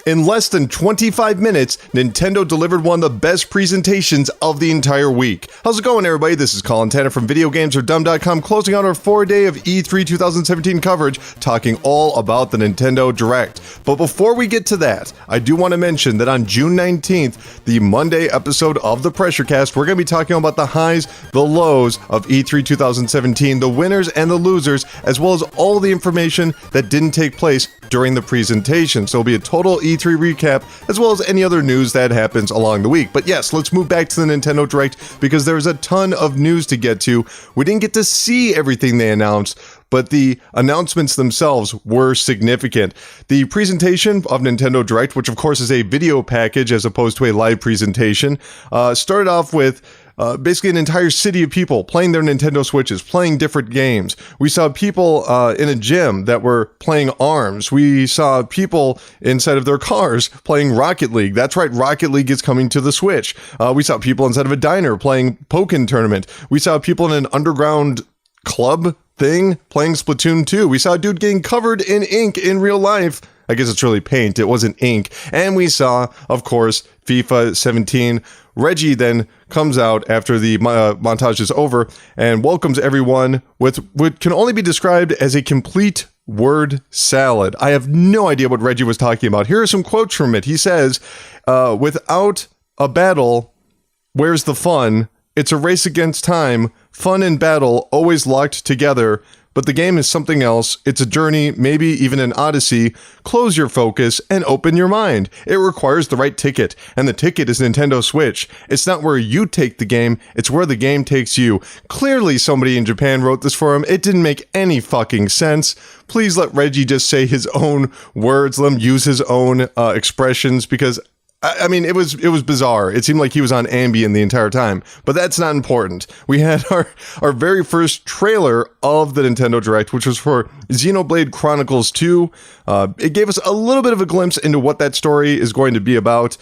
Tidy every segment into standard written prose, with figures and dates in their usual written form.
In less than 25 minutes, Nintendo delivered one of the best presentations of the entire week. How's it going, everybody? This is Colin Tanner from VideoGamesAreDumb.com, closing out our 4-day of E3 2017 coverage, talking all about the Nintendo Direct. But before we get to that, I do want to mention that on June 19th, the Monday episode of the PRE3SSURECAST, we're going to be talking about the highs, the lows of E3 2017, the winners and the losers, as well as all the information that didn't take place during the presentation. So it'll be a total E3 recap, as well as any other news that happens along the week. But yes, let's move back to the Nintendo Direct, because there's a ton of news to get to. We didn't get to see everything they announced, but the announcements themselves were significant. The presentation of Nintendo Direct, which of course is a video package as opposed to a live presentation, started off with basically an entire city of people playing their Nintendo Switches, playing different games. We saw people in a gym that were playing ARMS. We saw people inside of their cars playing Rocket League. That's right, Rocket League is coming to the Switch. We saw people inside of a diner playing Pokken Tournament. We saw people in an underground club thing playing Splatoon 2. We saw a dude getting covered in ink in real life. I guess it's really paint, it wasn't ink. And we saw, of course, FIFA 17. Reggie then comes out after the montage is over and welcomes everyone with what can only be described as a complete word salad. I have no idea what Reggie was talking about. Here are some quotes from it. He says, without a battle, where's the fun? It's a race against time. Fun and battle always locked together. But the game is something else. It's a journey, maybe even an odyssey. Close your focus and open your mind. It requires the right ticket, and the ticket is Nintendo Switch. It's not where you take the game, it's where the game takes you. Clearly somebody in Japan wrote this for him. It didn't make any fucking sense. Please let Reggie just say his own words, let him use his own expressions, because I mean, it was bizarre. It seemed like he was on Ambien the entire time, but that's not important. We had our very first trailer of the Nintendo Direct, which was for Xenoblade Chronicles 2. It gave us a little bit of a glimpse into what that story is going to be about,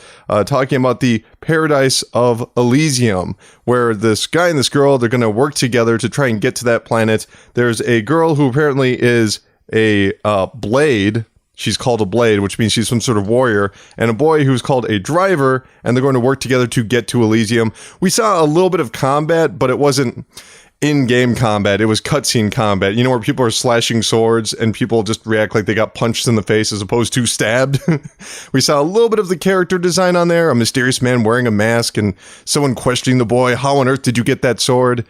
talking about the Paradise of Elysium, where this guy and this girl, they're going to work together to try and get to that planet. There's a girl who apparently is a blade. She's called a blade, which means she's some sort of warrior, and a boy who's called a driver, and they're going to work together to get to Elysium. We saw a little bit of combat, but it wasn't in-game combat. It was cutscene combat, you know, where people are slashing swords and people just react like they got punched in the face as opposed to stabbed. We saw a little bit of the character design on there, a mysterious man wearing a mask and someone questioning the boy, how on earth did you get that sword?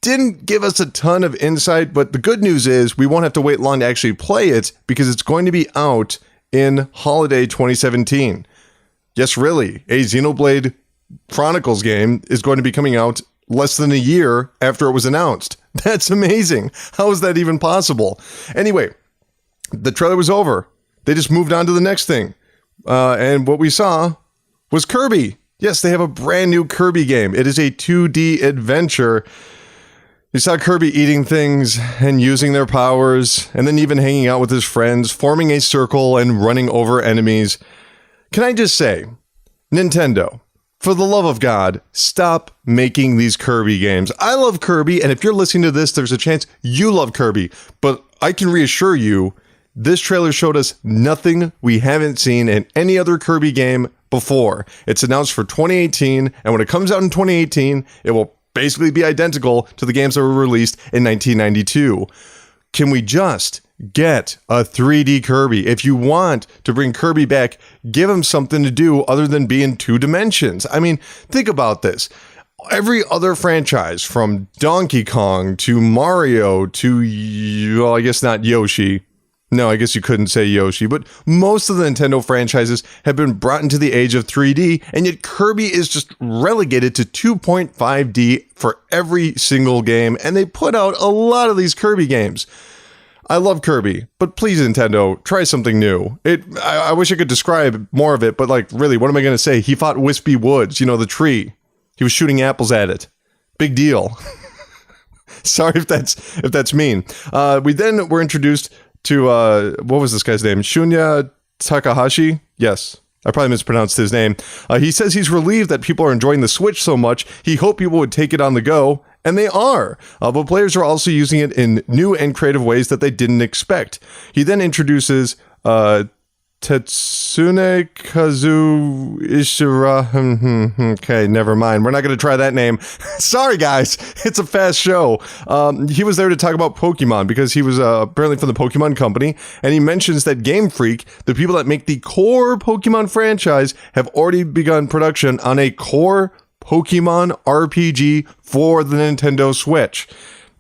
Didn't give us a ton of insight, but the good news is we won't have to wait long to actually play it, because it's going to be out in holiday 2017. Yes, really, a Xenoblade Chronicles game is going to be coming out less than a year after it was announced. That's amazing. How is that even possible? Anyway, the trailer was over. They just moved on to the next thing. And what we saw was Kirby. Yes, they have a brand new Kirby game. It is a 2D adventure. You saw Kirby eating things and using their powers, and then even hanging out with his friends, forming a circle and running over enemies. Can I just say, Nintendo, for the love of God, stop making these Kirby games. I love Kirby, and if you're listening to this, there's a chance you love Kirby. But I can reassure you, this trailer showed us nothing we haven't seen in any other Kirby game before. It's announced for 2018, and when it comes out in 2018, it will basically be identical to the games that were released in 1992. Can we just get a 3D Kirby? If you want to bring Kirby back, give him something to do other than be in 2 dimensions. I mean, think about this. Every other franchise, from Donkey Kong to Mario to, well, I guess not Yoshi. No, I guess you couldn't say Yoshi, but most of the Nintendo franchises have been brought into the age of 3D, and yet Kirby is just relegated to 2.5D for every single game, and they put out a lot of these Kirby games. I love Kirby, but please, Nintendo, try something new. I wish I could describe more of it, but like, really, what am I going to say? He fought Wispy Woods, you know, the tree. He was shooting apples at it. Big deal. Sorry if that's mean. We then were introduced to, what was this guy's name? Shunya Takahashi? Yes, I probably mispronounced his name. He says he's relieved that people are enjoying the Switch so much. He hoped people would take it on the go, and they are. But players are also using it in new and creative ways that they didn't expect. He then introduces Tetsune Kazu Ishira. Okay, never mind. We're not going to try that name. Sorry, guys. It's a fast show. He was there to talk about Pokemon because he was apparently from the Pokemon Company, and he mentions that Game Freak, the people that make the core Pokemon franchise, have already begun production on a core Pokemon RPG for the Nintendo Switch.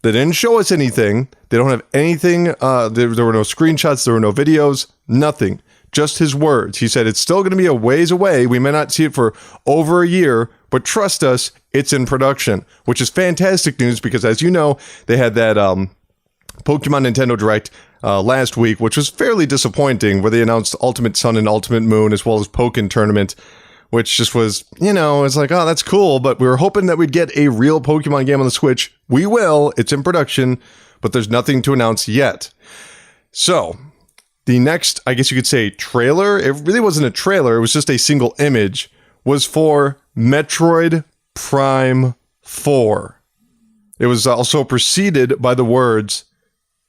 They didn't show us anything. They don't have anything. There were no screenshots. There were no videos. Nothing. Just his words. He said it's still going to be a ways away. We may not see it for over a year, but trust us, it's in production, which is fantastic news because, as you know, they had that Pokemon Nintendo Direct last week, which was fairly disappointing, where they announced Ultimate Sun and Ultimate Moon as well as Pokken Tournament, which just was, it's like, oh, that's cool, but we were hoping that we'd get a real Pokemon game on the Switch. We will. It's in production, but there's nothing to announce yet. So the next, I guess you could say, trailer, it really wasn't a trailer, it was just a single image, was for Metroid Prime 4. It was also preceded by the words,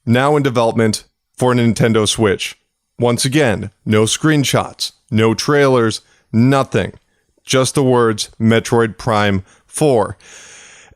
now in development for Nintendo Switch. Once again, no screenshots, no trailers, nothing. Just the words, Metroid Prime 4.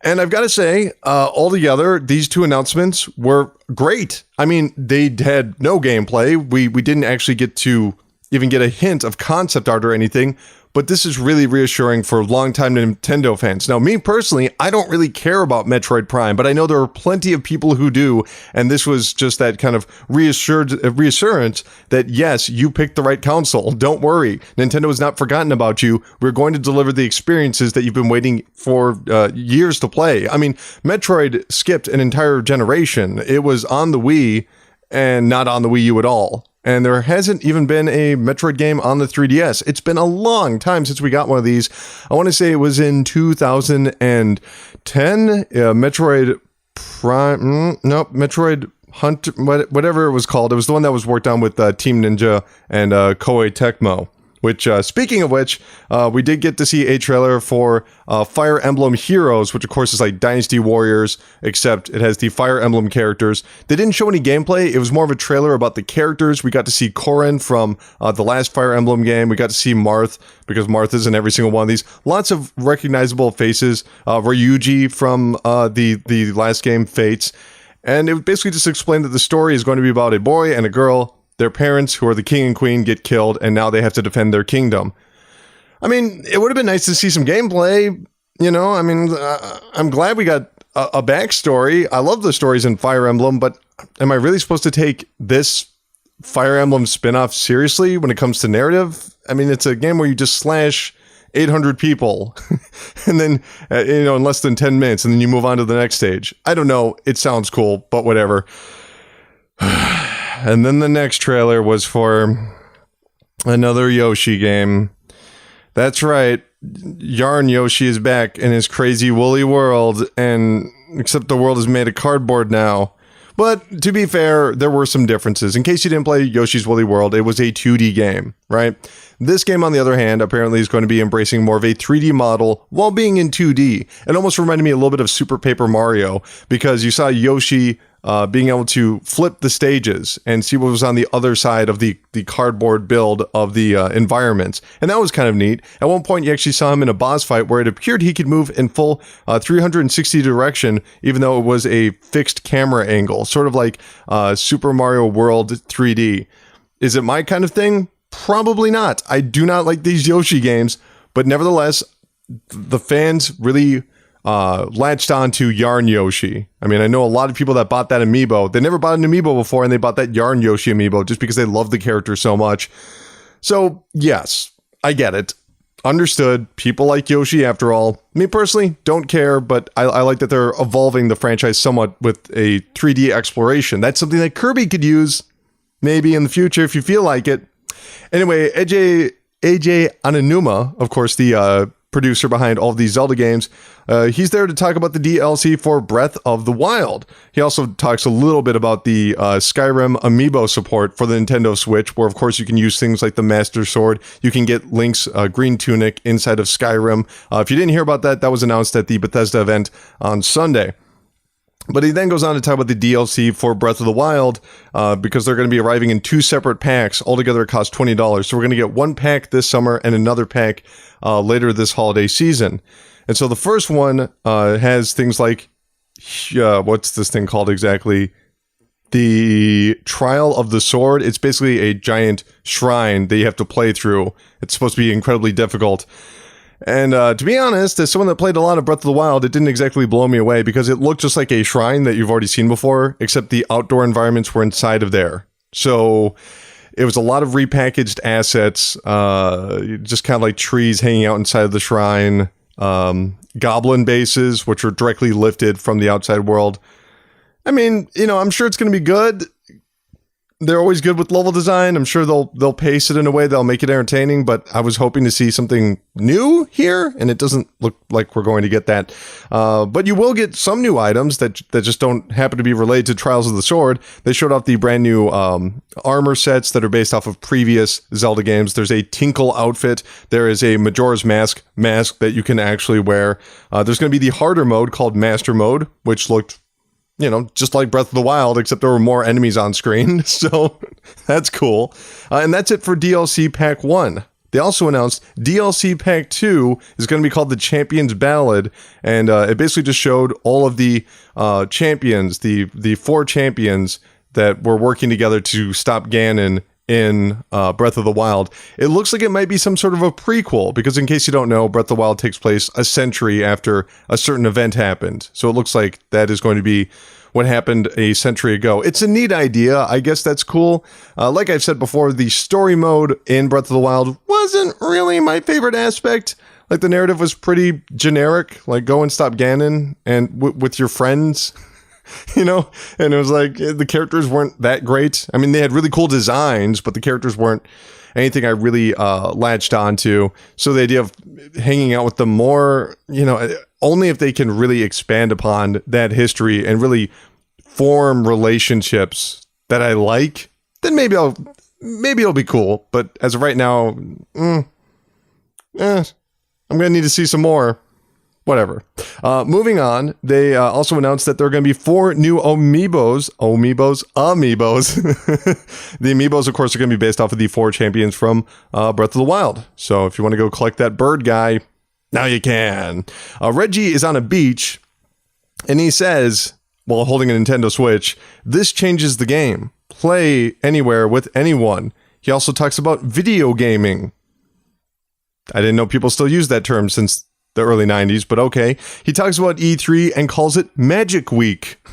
And I've got to say, altogether, these two announcements were great. I mean, they had no gameplay. We didn't actually get to even get a hint of concept art or anything, but this is really reassuring for longtime Nintendo fans. Now, me personally, I don't really care about Metroid Prime, but I know there are plenty of people who do, and this was just that kind of reassurance that, yes, you picked the right console. Don't worry. Nintendo has not forgotten about you. We're going to deliver the experiences that you've been waiting for years to play. I mean, Metroid skipped an entire generation. It was on the Wii and not on the Wii U at all. And there hasn't even been a Metroid game on the 3DS. It's been a long time since we got one of these. I want to say it was in 2010. Metroid Prime, Metroid Hunt, whatever it was called. It was the one that was worked on with Team Ninja and Koei Tecmo. Which, speaking of which, we did get to see a trailer for Fire Emblem Heroes, which of course is like Dynasty Warriors, except it has the Fire Emblem characters. They didn't show any gameplay. It was more of a trailer about the characters. We got to see Corrin from the last Fire Emblem game. We got to see Marth, because Marth is in every single one of these. Lots of recognizable faces. Ryuji from the last game, Fates. And it basically just explained that the story is going to be about a boy and a girl. Their parents, who are the king and queen, get killed, and now they have to defend their kingdom. I mean, it would have been nice to see some gameplay, I mean, I'm glad we got a backstory. I love the stories in Fire Emblem, but am I really supposed to take this Fire Emblem spin-off seriously when it comes to narrative? I mean, it's a game where you just slash 800 people, and then, in less than 10 minutes, and then you move on to the next stage. I don't know. It sounds cool, but whatever. And then the next trailer was for another Yoshi game. That's right. Yarn Yoshi is back in his crazy woolly world, and except the world is made of cardboard now. But to be fair, there were some differences. In case you didn't play Yoshi's Woolly World, it was a 2D game, right? This game, on the other hand, apparently is going to be embracing more of a 3D model while being in 2D. It almost reminded me a little bit of Super Paper Mario, because you saw Yoshi being able to flip the stages and see what was on the other side of the cardboard build of the environments. And that was kind of neat. At one point, you actually saw him in a boss fight where it appeared he could move in full 360 direction, even though it was a fixed camera angle, sort of like Super Mario World 3D. Is it my kind of thing? Probably not. I do not like these Yoshi games, but nevertheless, the fans really latched on to Yarn Yoshi. I mean, I know a lot of people that bought that amiibo. They never bought an amiibo before, and they bought that Yarn Yoshi amiibo just because they love the character so much. So, yes, I get it. Understood. People like Yoshi after all. Me personally, don't care, but I like that they're evolving the franchise somewhat with a 3D exploration. That's something that Kirby could use maybe in the future if you feel like it. Anyway, AJ Ananuma, of course, the producer behind all of these Zelda games, he's there to talk about the DLC for Breath of the Wild. He also talks a little bit about the Skyrim amiibo support for the Nintendo Switch, where of course you can use things like the Master Sword. You can get Link's green tunic inside of Skyrim. If you didn't hear about that, that was announced at the Bethesda event on Sunday. But he then goes on to talk about the DLC for Breath of the Wild, because they're going to be arriving in 2 separate packs. Altogether, it costs $20. So we're going to get 1 pack this summer and another pack later this holiday season. And so the first one has things like, what's this thing called exactly? The Trial of the Sword. It's basically a giant shrine that you have to play through. It's supposed to be incredibly difficult. And to be honest, as someone that played a lot of Breath of the Wild, it didn't exactly blow me away because it looked just like a shrine that you've already seen before, except the outdoor environments were inside of there. So it was a lot of repackaged assets, just kind of like trees hanging out inside of the shrine, goblin bases, which are directly lifted from the outside world. I mean, you know, I'm sure it's going to be good. They're always good with level design. I'm sure they'll pace it in a way that'll make it entertaining, but I was hoping to see something new here, and it doesn't look like we're going to get that. But you will get some new items that just don't happen to be related to Trials of the Sword. They showed off the brand new armor sets that are based off of previous Zelda games. There's a Tinkle outfit. There is a Majora's Mask that you can actually wear. There's going to be the harder mode called Master Mode, which looked, you know, just like Breath of the Wild, except there were more enemies on screen. So that's cool. And that's it for DLC Pack 1. They also announced DLC Pack 2 is going to be called the Champions Ballad. And it basically just showed all of the champions, the 4 champions that were working together to stop Ganon in Breath of the Wild. It looks like it might be some sort of a prequel, because in case you don't know, Breath of the Wild takes place a century after a certain event happened. So it looks like that is going to be what happened a century ago. It's a neat idea. I guess that's cool. Like I've said before, the story mode in Breath of the Wild wasn't really my favorite aspect. Like, the narrative was pretty generic, like go and stop Ganon and with your friends. You know, and it was like the characters weren't that great. I mean, they had really cool designs, but the characters weren't anything I really latched onto. So the idea of hanging out with them more, you know, only if they can really expand upon that history and really form relationships that I like, then maybe it'll be cool. But as of right now, I'm gonna need to see some more. Whatever. Moving on, they also announced that there are going to be 4 new amiibos. The amiibos, of course, are going to be based off of the 4 champions from Breath of the Wild. So if you want to go collect that bird guy, now you can. Reggie is on a beach, and he says, while holding a Nintendo Switch, "This changes the game. Play anywhere with anyone." He also talks about video gaming. I didn't know people still use that term since the early 90s, but okay. He talks about E3 and calls it Magic Week.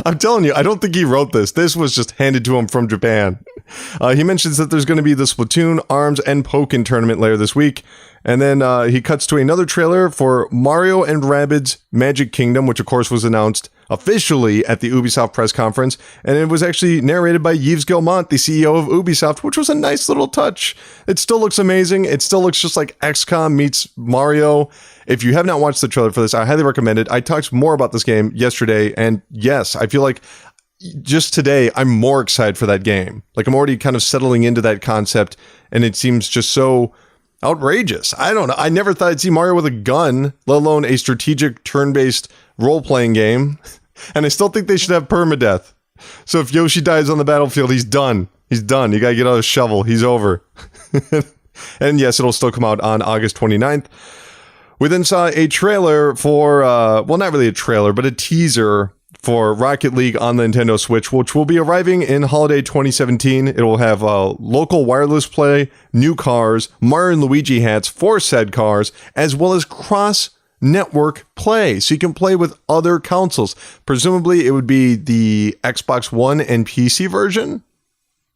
I'm telling you, I don't think he wrote this. This was just handed to him from Japan. He mentions that there's going to be the Splatoon, ARMS, and Pokken tournament later this week. And then he cuts to another trailer for Mario and Rabbids Magic Kingdom, which of course was announced officially at the Ubisoft press conference. And it was actually narrated by Yves Guillemot, the CEO of Ubisoft, which was a nice little touch. It still looks amazing. It still looks just like XCOM meets Mario. If you have not watched the trailer for this, I highly recommend it. I talked more about this game yesterday, and yes, I feel like just today, I'm more excited for that game. Like, I'm already kind of settling into that concept, and it seems just so outrageous. I don't know. I never thought I'd see Mario with a gun, let alone a strategic turn-based role-playing game. And I still think they should have permadeath. So if Yoshi dies on the battlefield, he's done. He's done. You gotta get out a shovel. He's over. And yes, it'll still come out on August 29th. We then saw a trailer for, well, not really a trailer, but a teaser for Rocket League on the Nintendo Switch, which will be arriving in holiday 2017. It will have local wireless play, new cars, Mario and Luigi hats for said cars, as well as cross-network play, so you can play with other consoles. Presumably, it would be the Xbox One and PC version,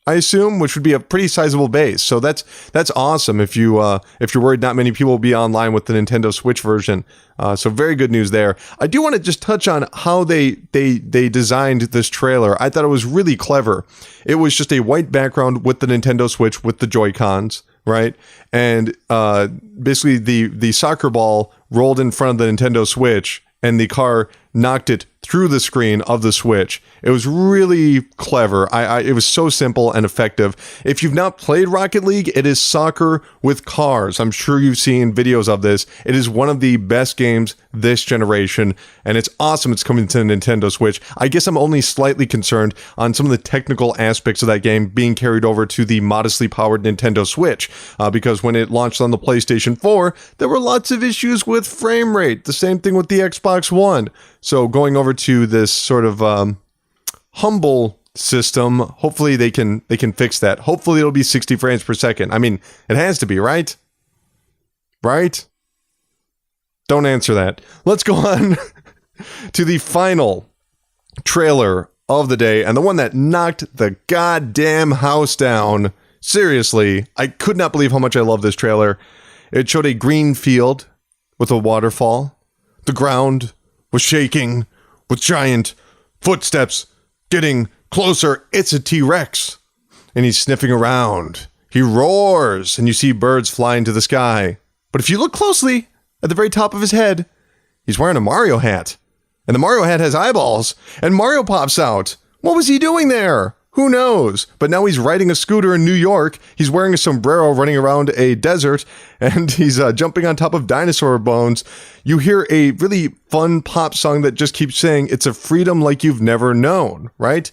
I assume, which would be a pretty sizable base. So that's awesome if you're worried not many people will be online with the Nintendo Switch version. So very good news there. I do want to just touch on how they designed this trailer. I thought it was really clever. It was just a white background with the Nintendo Switch with the Joy-Cons, right? And basically the soccer ball rolled in front of the Nintendo Switch, and the car knocked it through the screen of the Switch. It was really clever. It was so simple and effective. If you've not played Rocket League, it is soccer with cars. I'm sure you've seen videos of this. It is one of the best games this generation, and it's awesome it's coming to Nintendo Switch. I guess I'm only slightly concerned on some of the technical aspects of that game being carried over to the modestly powered Nintendo Switch, because when it launched on the PlayStation 4, there were lots of issues with frame rate. The same thing with the Xbox One. So going over to this sort of humble system, hopefully they can fix that. Hopefully it'll be 60 frames per second. I mean, it has to be, right? Right? Don't answer that. Let's go on to the final trailer of the day, and the one that knocked the goddamn house down. Seriously, I could not believe how much I love this trailer. It showed a green field with a waterfall. The ground was shaking with giant footsteps getting closer. It's a T-Rex, and he's sniffing around. He roars, and you see birds flying to the sky. But if you look closely, at the very top of his head, he's wearing a Mario hat. And the Mario hat has eyeballs, and Mario pops out. What was he doing there? Who knows? But now he's riding a scooter in New York. He's wearing a sombrero running around a desert, and he's jumping on top of dinosaur bones. You hear a really fun pop song that just keeps saying, "It's a freedom like you've never known," right?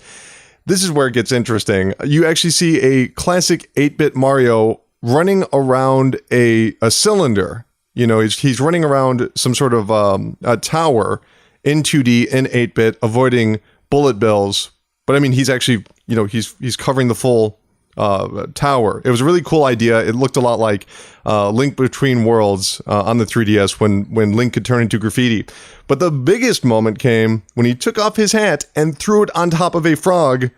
This is where it gets interesting. You actually see a classic 8-bit Mario running around a cylinder. You know, he's running around some sort of a tower in 2D in 8-bit, avoiding bullet bills. But I mean, he's actually, you know, he's covering the full tower. It was a really cool idea. It looked a lot like Link Between Worlds on the 3DS when Link could turn into graffiti. But the biggest moment came when he took off his hat and threw it on top of a frog,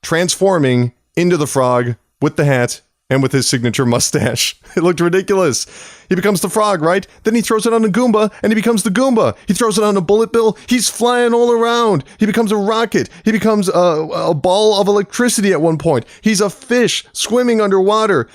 transforming into the frog with the hat and with his signature mustache. It looked ridiculous. He becomes the frog, right? Then he throws it on a Goomba, and he becomes the Goomba. He throws it on a bullet bill. He's flying all around. He becomes a rocket. He becomes a ball of electricity at one point. He's a fish swimming underwater.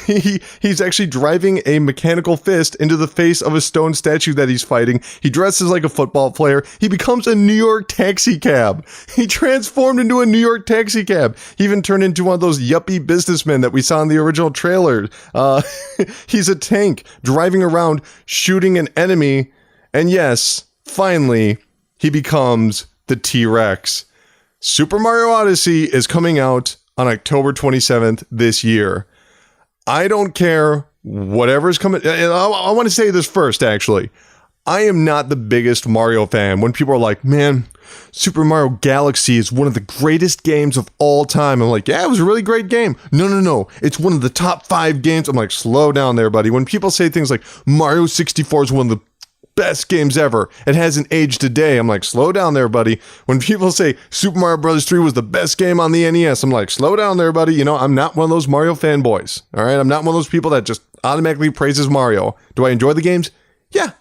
He's actually driving a mechanical fist into the face of a stone statue that he's fighting. He dresses like a football player. He becomes a New York taxi cab. He transformed into a New York taxi cab. He even turned into one of those yuppie businessmen that we saw in the original trailer. He's a tank driving around shooting an enemy, and yes, finally he becomes the T-Rex. Super Mario Odyssey is coming out on October 27th this year. I don't care whatever's coming. I want to say this first, actually. I am not the biggest Mario fan. When people are like, man, Super Mario Galaxy is one of the greatest games of all time. I'm like, yeah, it was a really great game. No. It's one of the top 5 games. I'm like, slow down there, buddy. When people say things like Mario 64 is one of the best games ever, it hasn't aged today. I'm like, slow down there, buddy. When people say Super Mario Bros. 3 was the best game on the NES, I'm like, slow down there, buddy. You know, I'm not one of those Mario fanboys. All right. I'm not one of those people that just automatically praises Mario. Do I enjoy the games? Yeah,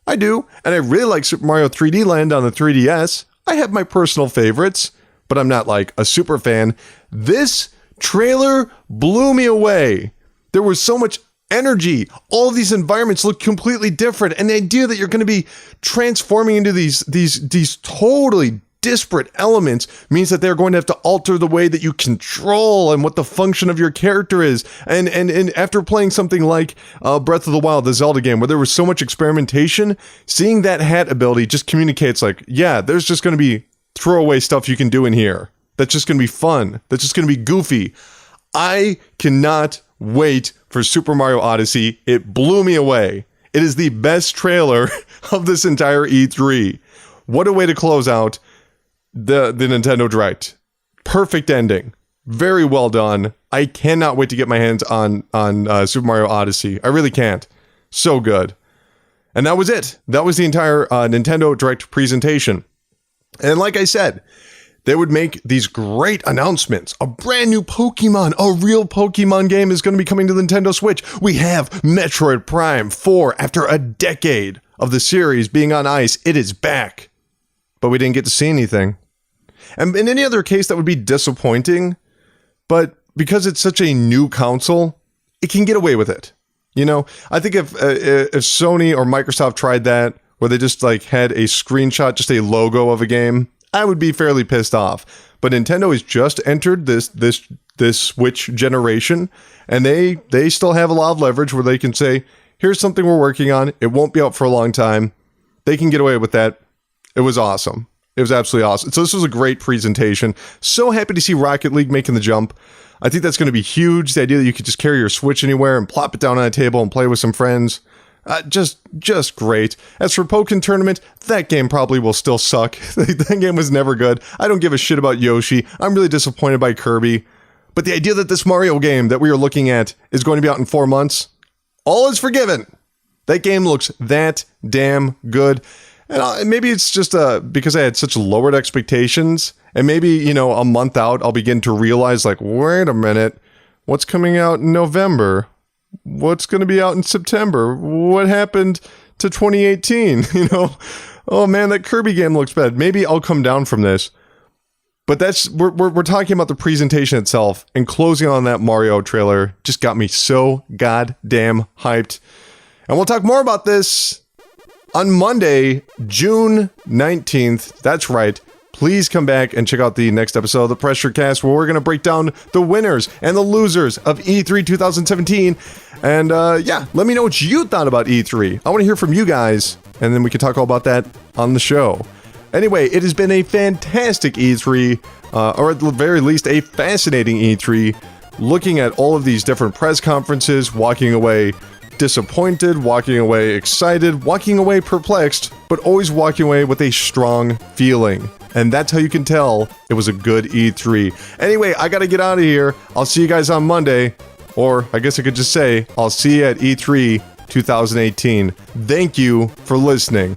I do. And I really like Super Mario 3D Land on the 3DS. I have my personal favorites, but I'm not like a super fan. This trailer blew me away. There was so much energy. All of these environments look completely different. And the idea that you're going to be transforming into these totally disparate elements means that they're going to have to alter the way that you control and what the function of your character is. And after playing something like Breath of the Wild, the Zelda game, where there was so much experimentation, seeing that hat ability just communicates like, yeah, there's just going to be throwaway stuff you can do in here. That's just going to be fun. That's just going to be goofy. I cannot wait for Super Mario Odyssey. It blew me away. It is the best trailer of this entire E3. What a way to close out the Nintendo Direct. Perfect ending. Very well done. I cannot wait to get my hands on Super Mario Odyssey. I really can't. So good. And that was it. That was the entire Nintendo Direct presentation. And like I said, they would make these great announcements. A brand new Pokemon, a real Pokemon game is going to be coming to the Nintendo Switch. We have Metroid Prime 4 after a decade of the series being on ice. It is back. But we didn't get to see anything. And in any other case, that would be disappointing. But because it's such a new console, it can get away with it. You know, I think if Sony or Microsoft tried that where they just like had a screenshot, just a logo of a game, I would be fairly pissed off. But Nintendo has just entered this Switch generation, and they still have a lot of leverage where they can say, here's something we're working on. It won't be out for a long time. They can get away with that. It was awesome. It was absolutely awesome. So this was a great presentation. So happy to see Rocket League making the jump. I think that's going to be huge. The idea that you could just carry your Switch anywhere and plop it down on a table and play with some friends. Just great. As for Pokken Tournament, that game probably will still suck. That game was never good. I don't give a shit about Yoshi. I'm really disappointed by Kirby. But the idea that this Mario game that we are looking at is going to be out in 4 months, all is forgiven. That game looks that damn good. And maybe it's just because I had such lowered expectations. And maybe, you know, a month out, I'll begin to realize, like, wait a minute. What's coming out in November? What's going to be out in September? What happened to 2018? You know, oh man, that Kirby game looks bad. Maybe I'll come down from this. But we're talking about the presentation itself, and closing on that Mario trailer just got me so goddamn hyped. And we'll talk more about this on Monday, June 19th. That's right. Please come back and check out the next episode of the PRE3SSURECAST, where we're going to break down the winners and the losers of E3 2017. And yeah, let me know what you thought about E3. I want to hear from you guys, and then we can talk all about that on the show. Anyway, it has been a fantastic E3, or at the very least, a fascinating E3, looking at all of these different press conferences, walking away disappointed, walking away excited, walking away perplexed, but always walking away with a strong feeling. And that's how you can tell it was a good E3. Anyway, I gotta get out of here. I'll see you guys on Monday. Or I guess I could just say, I'll see you at E3 2018. Thank you for listening.